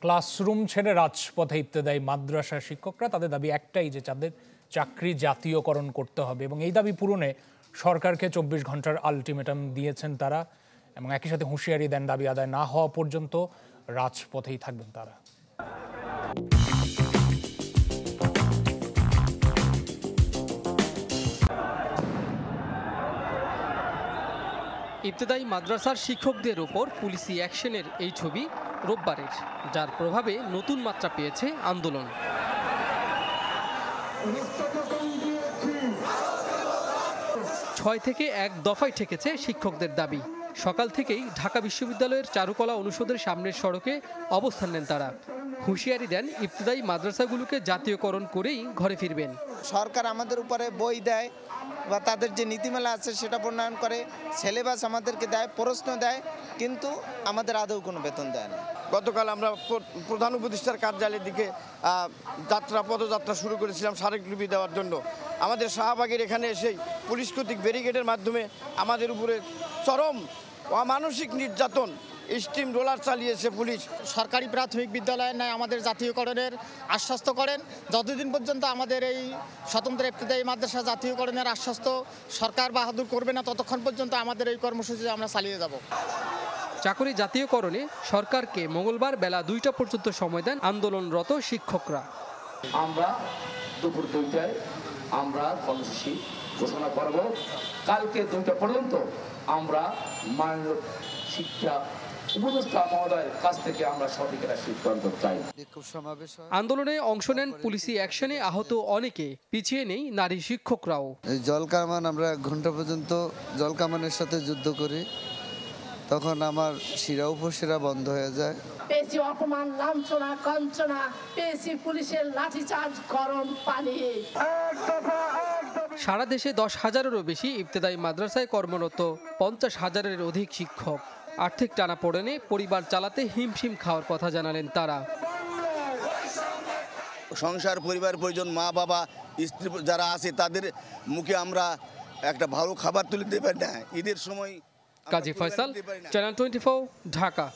Classroom ছেড়ে রাজপথে ইবতেদায়ী মাদ্রাসার শিক্ষকরা তাদের দাবি একটাই যে তাদের চাকরি জাতীয়করণ করতে হবে এবং এই দাবি পূরণে সরকারকে 24 ঘন্টার আলটিমেটাম দিয়েছেন তারা এবং একই সাথে হুঁশিয়ারি দেন দাবি আদায় না হওয়া পর্যন্ত রাজপথেই থাকবেন তারা। ইবতেদায়ী মাদ্রাসার শিক্ষকদের ওপর পুলিশি অ্যাকশনের এই ছবি রোববারের, যার প্রভাবে নতুন মাত্রা পেয়েছে আন্দোলন। 6 থেকে 1 দফায় ঠেকেছে শিক্ষকদের দাবি। সকাল থেকেই ঢাকা বিশ্ববিদ্যালয়ের চারুকলা অনুষদের সামনের সড়কে অবস্থান নেন তারা। হুঁশিয়ারি দেন ইবতেদায়ী মাদ্রাসাগুলোকে জাতীয়করণ করেই ঘরে ফিরবেন। সরকার আমাদের উপরে বই দেয় বা তাদের যে নীতিমালা আছে সেটা প্রণয়ন করে, সিলেবাস আমাদেরকে দেয়, প্রশ্ন দেয়, কিন্তু আমাদের আদৌ কোনো বেতন দেয় না। গতকাল আমরা প্রধান উপদেষ্টার কার্যালয়ের দিকে পদযাত্রা শুরু করেছিলাম স্মারকলিপি দেওয়ার জন্য। আমাদের শাহবাগের এখানে এসেই পুলিশ কর্তৃক ব্যারিকেডের মাধ্যমে আমাদের উপরে চরম অমানসিক নির্যাতন, স্টিম রোলার চালিয়েছে পুলিশ। সরকারি প্রাথমিক বিদ্যালয়ের ন্যায় আমাদের জাতীয়করণের আশ্বস্ত করেন। যতদিন পর্যন্ত আমাদের এই স্বতন্ত্র ইবতেদায়ী মাদ্রাসা জাতীয়করণের আশ্বস্ত সরকার বাহাদুর করবে না, ততক্ষণ পর্যন্ত আমাদের এই কর্মসূচি আমরা চালিয়ে যাব। চাকরি জাতীয়করণে সরকারকে মঙ্গলবার বেলা 2টা পর্যন্ত সময় দেন আন্দোলনরত শিক্ষকরা। আমরা দুপুর 2টায় আমরা কর্মসূচি ঘোষণা করব। কালকে 2টা পর্যন্ত আমরা মাননীয় শিক্ষা উপদেষ্টা মহোদয়ের কাছ থেকে আমরা সঠিক একটা সিদ্ধান্ত চাই। আন্দোলনে অংশ নেন পুলিশি অ্যাকশনে আহত অনেকে, পিছিয়ে নেই নারী শিক্ষকরাও। জল কামান, আমরা 1 ঘন্টা পর্যন্ত জল কামানের সাথে যুদ্ধ করি, তখন আমার শিরা উপশিরা বন্ধ হয়ে যায়। পেয়েছি অপমান, লাঞ্ছনা, কঞ্চনা, পেয়েছি পুলিশের লাঠিচার্জ, গরম পানি। সারা দেশে 10,000-এরও বেশি ইবতেদায়ী মাদ্রাসায় কর্মরত 50,000-এর অধিক শিক্ষক। আর্থিক টানাপোড়েনে পরিবার চালাতে হিমশিম খাওয়ার কথা জানালেন তারা। সংসার, পরিবার, পরিজন, মা বাবা, স্ত্রী যারা আছে তাদের মুখে আমরা একটা ভালো খাবার তুলে দিতে পারি না ঈদের সময়। কাজী ফয়সাল, চ্যানেল 24, ঢাকা।